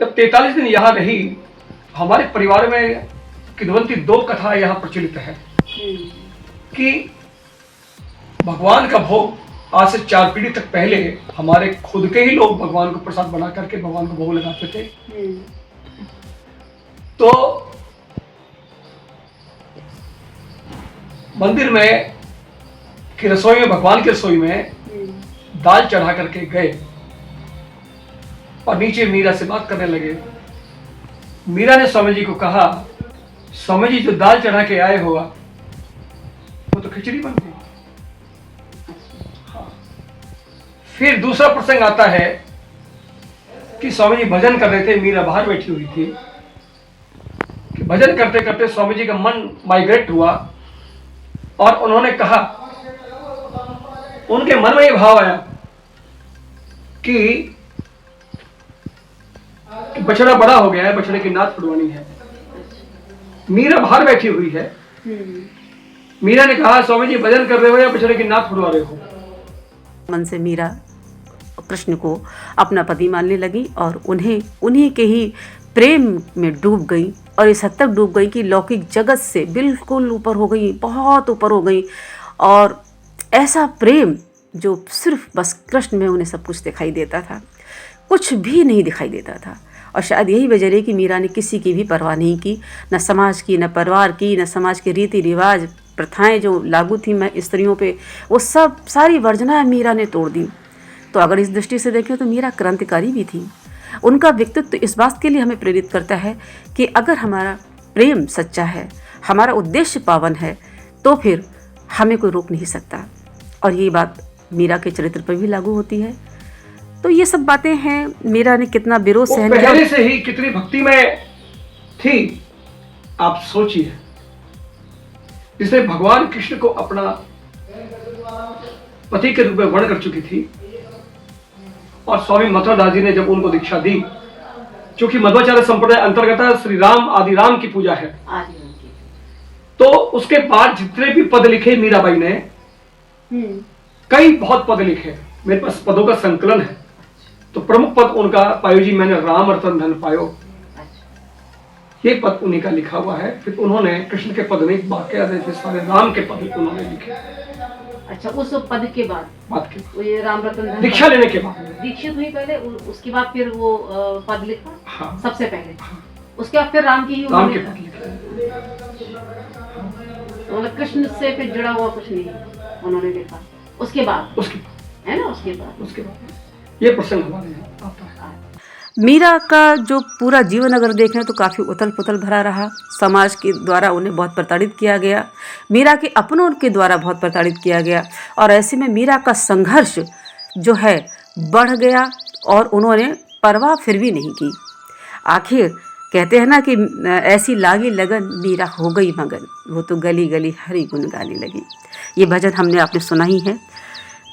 जब 43 दिन यहाँ रही, हमारे परिवार में किदवंती दो कथा यहाँ प्रचलित है कि भगवान का भोग आज से 4 पीढ़ी तक पहले हमारे खुद के ही लोग भगवान को प्रसाद बना करके भगवान को भोग लगाते थे। तो मंदिर में की रसोई में, भगवान की रसोई में दाल चढ़ा करके गए और नीचे मीरा से बात करने लगे। मीरा ने स्वामी जी को कहा, स्वामी जी जो दाल चढ़ा के आए हो वो तो खिचड़ी बन गई। हाँ। फिर दूसरा प्रसंग आता है कि स्वामी जी भजन कर रहे थे, मीरा बाहर बैठी हुई थी कि भजन करते करते स्वामी जी का मन माइग्रेट हुआ और उन्होंने कहा, उनके मन में ये भाव आया कि बछड़ा बड़ा हो गया है, बछड़े की नाद फुड़वानी है। मीरा बाहर बैठी हुई है। मीरा ने कहा, स्वामी जी भजन कर रहे हो या बछड़े की नाद फुड़वा रहे हो? मन से मीरा कृष्ण को अपना पति मानने लगी और उन्हीं के ही प्रेम में डूब गई और इस हद तक डूब गई कि लौकिक जगत से बिल्कुल ऊपर हो गई, बहुत ऊपर हो गई। और ऐसा प्रेम जो सिर्फ बस कृष्ण में उन्हें सब कुछ दिखाई देता था, कुछ भी नहीं दिखाई देता था। और शायद यही वजह है कि मीरा ने किसी की भी परवाह नहीं की, न समाज की, न परिवार की, न समाज के रीति रिवाज प्रथाएं जो लागू थी स्त्रियों पे, वो सब सारी वर्जनाएं मीरा ने तोड़ दी। तो अगर इस दृष्टि से देखें तो मीरा क्रांतिकारी भी थी। उनका व्यक्तित्व इस बात के लिए हमें प्रेरित करता है कि अगर हमारा प्रेम सच्चा है, हमारा उद्देश्य पावन है, तो फिर हमें कोई रोक नहीं सकता। और ये बात मीरा के चरित्र पर भी लागू होती है। तो ये सब बातें हैं, मीरा ने कितना विरोध सहन किया, पहले से ही कितनी भक्ति में थी, आप सोचिए। जिसने भगवान कृष्ण को अपना पति के रूप में वर्ण कर चुकी थी। और स्वामी मथुरादास जी ने जब उनको दीक्षा दी, क्योंकि मध्वाचार्य संप्रदाय अंतर्गत श्री राम आदि राम की पूजा है, तो उसके बाद जितने भी पद लिखे मीराबाई ने, कई बहुत पद लिखे, मेरे पास पदों का संकलन है। तो प्रमुख पद उनका, पायो जी मैंने राम रतन धन पायो, ये पद उन्हीं का लिखा हुआ है। फिर उन्होंने कृष्ण के पद नहीं, बाकी सारे राम के पद उन्होंने लिखे। अच्छा, उस पद के बाद ये राम रतन धन दीक्षा लेने के बाद दीक्षित हुई पहले, उसके बाद फिर वो पद लिखा। हाँ। सबसे पहले। हाँ। उसके बाद फिर राम की ही राम के पद लिखे। मतलब कृष्ण से फिर जुड़ा हुआ कुछ नहीं उन्होंने लिखा। उसके बाद है ना, उसके बाद ये प्रसंग हमारे यहाँ आता है। मीरा का जो पूरा जीवन अगर देखें तो काफ़ी उथल पुथल भरा रहा। समाज के द्वारा उन्हें बहुत प्रताड़ित किया गया, मीरा के अपनों के द्वारा बहुत प्रताड़ित किया गया। और ऐसे में मीरा का संघर्ष जो है बढ़ गया और उन्होंने परवाह फिर भी नहीं की। आखिर कहते हैं ना कि ऐसी लागी लगन मीरा हो गई मगन, वो तो गली गली हरि गुन गाने लगी। ये भजन हमने आपने सुना ही है।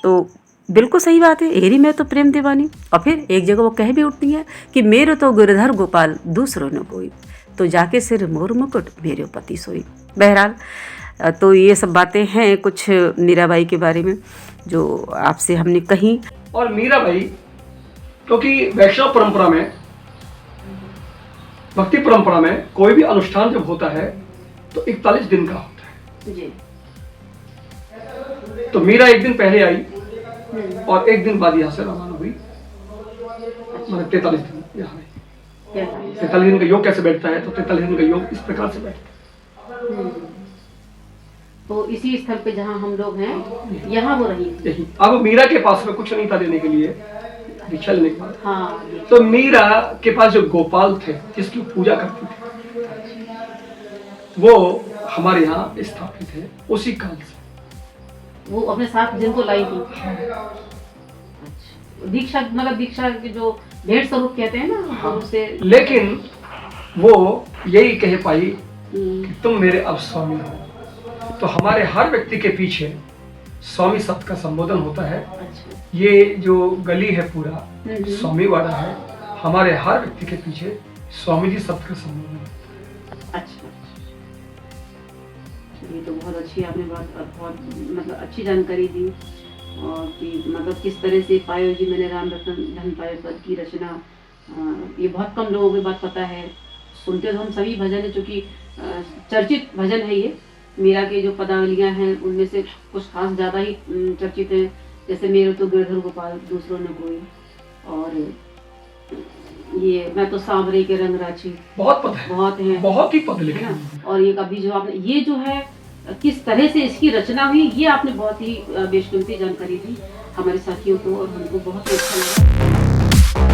तो बिल्कुल सही बात है, एरी में तो प्रेम दीवानी। और फिर एक जगह वो कह भी उठती है कि मेरे तो गिरधर गोपाल दूसरों न कोई, तो जाके सिर मोर मुकुट मेरे पति सोई। बहरहाल तो ये सब बातें हैं कुछ मीराबाई के बारे में जो आपसे हमने कही। और मीराबाई, क्योंकि वैष्णव परंपरा में, भक्ति परंपरा में कोई भी अनुष्ठान जब होता है तो 41 दिन का होता है जी। तो मीरा एक दिन पहले आई और एक दिन बाद यहाँ से रवाना हुई। मतलब 43 दिन यहाँ आई। 43 दिन का योग कैसे बैठता है? तो 43 दिन का योग इस प्रकार से बैठता है। तो इसी स्थल पे जहाँ हम लोग हैं, यहाँ वो रही यही। अब मीरा के पास में कुछ नहीं था देने के लिए, दीक्षा लेने के बाद। हाँ। तो मीरा के पास जो गोपाल थे जिसकी पूजा करती थी, वो हमारे यहाँ स्थापित है उसी काल से। वो अपने साथ जिनको लाई थी। अच्छा, दीक्षा मतलब दीक्षा के जो भेंट स्वरूप कहते हैं ना। हाँ। उसे लेकिन वो यही कह पाई कि तुम मेरे अब स्वामी हो। तो हमारे हर व्यक्ति के पीछे स्वामी शब्द का संबोधन होता है। अच्छा। ये जो गली है पूरा स्वामी वाला है, हमारे हर व्यक्ति के पीछे स्वामी जी शब्द का संबोधन है। अच्छा, ये तो बहुत अच्छी आपने बहुत मतलब अच्छी जानकारी दी। और कि मतलब किस तरह से पायो जी मैंने राम रतन धन पायो पद की रचना, ये बहुत कम लोगों को बात पता है। सुनते तो हम सभी भजन है, चूँकि चर्चित भजन है ये। मीरा के जो पदावलियाँ हैं उनमें से कुछ खास ज़्यादा ही चर्चित हैं, जैसे मेरे तो गिरधर गोपाल दूसरों न कोई, और ये मैं तो सांवरे के रंग राची, बहुत पद है, बहुत है, बहुत ही पद लिखे है हैं। ना। और ये कभी जो आपने ये जो है किस तरह से इसकी रचना हुई, ये आपने बहुत ही बेशकीमती जानकारी दी हमारे साथियों को, और हमको बहुत ही अच्छा लगा।